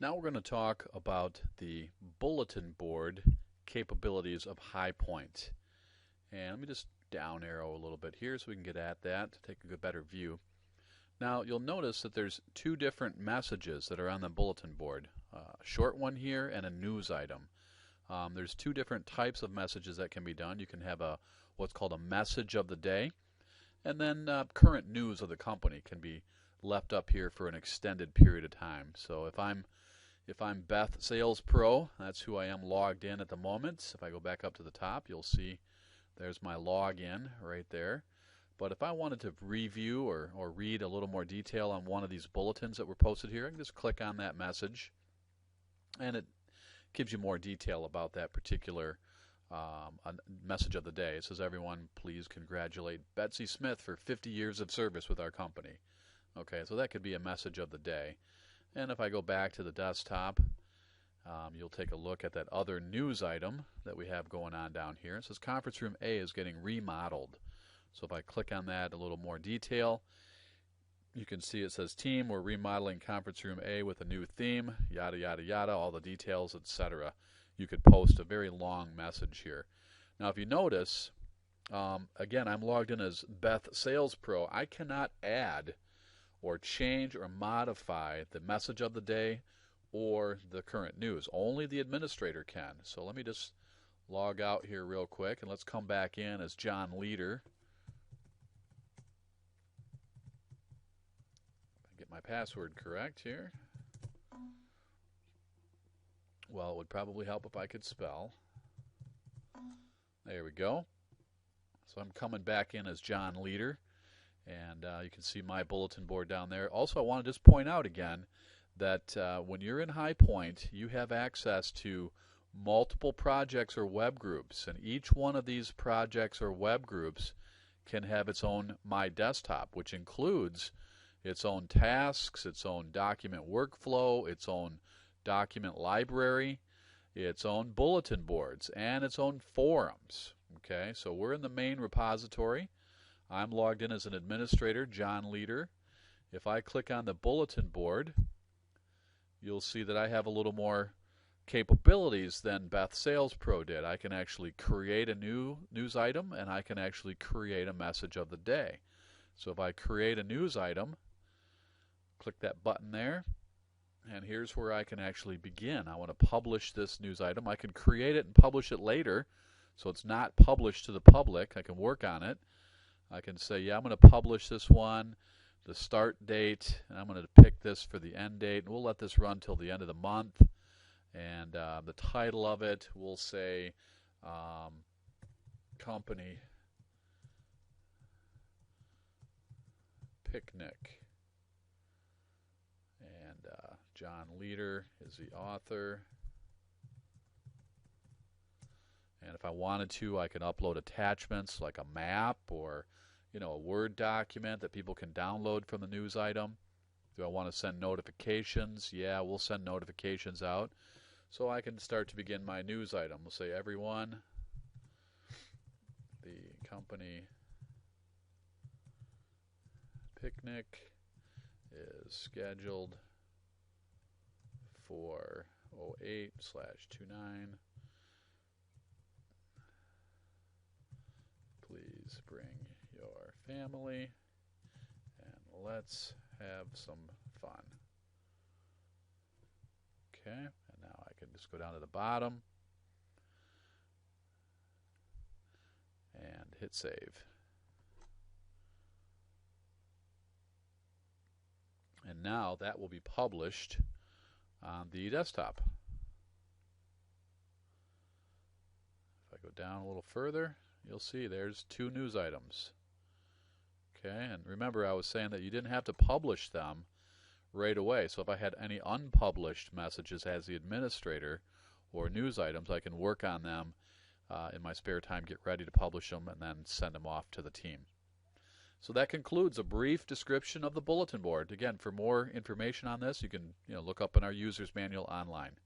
Now we're going to talk about the bulletin board capabilities of HighPoint. And let me just down arrow a little bit here so we can get at that to take a good, better view. Now you'll notice that there's two different messages that are on the bulletin board. A short one here and a news item. There's two different types of messages that can be done. You can have what's called a message of the day, and then current news of the company can be left up here for an extended period of time. So if I'm Beth Sales Pro, that's who I am logged in at the moment. If I go back up to the top, you'll see there's my login right there. But if I wanted to review or read a little more detail on one of these bulletins that were posted here, I can just click on that message, and it gives you more detail about that particular message of the day. It says, "Everyone, please congratulate Betsy Smith for 50 years of service with our company." Okay, so that could be a message of the day. And if I go back to the desktop, you'll take a look at that other news item that we have going on down here. It says Conference Room A is getting remodeled. So if I click on that, a little more detail, you can see it says, "Team, we're remodeling Conference Room A with a new theme," yada, yada, yada, all the details, etc. You could post a very long message here. Now if you notice, again, I'm logged in as Beth Sales Pro. I cannot add or change or modify the message of the day or the current news. Only the administrator can. So let me just log out here real quick, and let's come back in as John Leader. Get my password correct here. Well, it would probably help if I could spell. There we go. So I'm coming back in as John Leader. And you can see my bulletin board down there. Also, I want to just point out again that when you're in HighPoint, you have access to multiple projects or web groups. And each one of these projects or web groups can have its own My Desktop, which includes its own tasks, its own document workflow, its own document library, its own bulletin boards, and its own forums. Okay, so we're in the main repository. I'm logged in as an administrator, John Leader. If I click on the bulletin board, you'll see that I have a little more capabilities than Beth Sales Pro did. I can actually create a new news item, and I can actually create a message of the day. So if I create a news item, click that button there, and here's where I can actually begin. I want to publish this news item. I can create it and publish it later, so it's not published to the public. I can work on it. I can say, yeah, I'm going to publish this one, the start date, and I'm going to pick this for the end date, and we'll let this run till the end of the month. And the title of it, we'll say Company Picnic. And John Leader is the author. And if I wanted to, I can upload attachments like a map or a Word document that people can download from the news item. Do I want to send notifications? Yeah, we'll send notifications out. So I can start to begin my news item. We'll say, "Everyone, the company picnic is scheduled for 08/29. Please bring your family and let's have some fun." Okay, and now I can just go down to the bottom and hit save. And now that will be published on the desktop. If I go down a little further, you'll see there's two news items. Okay, and remember I was saying that you didn't have to publish them right away. So if I had any unpublished messages as the administrator or news items, I can work on them in my spare time, get ready to publish them, and then send them off to the team. So that concludes a brief description of the bulletin board. Again, for more information on this, you can look up in our user's manual online.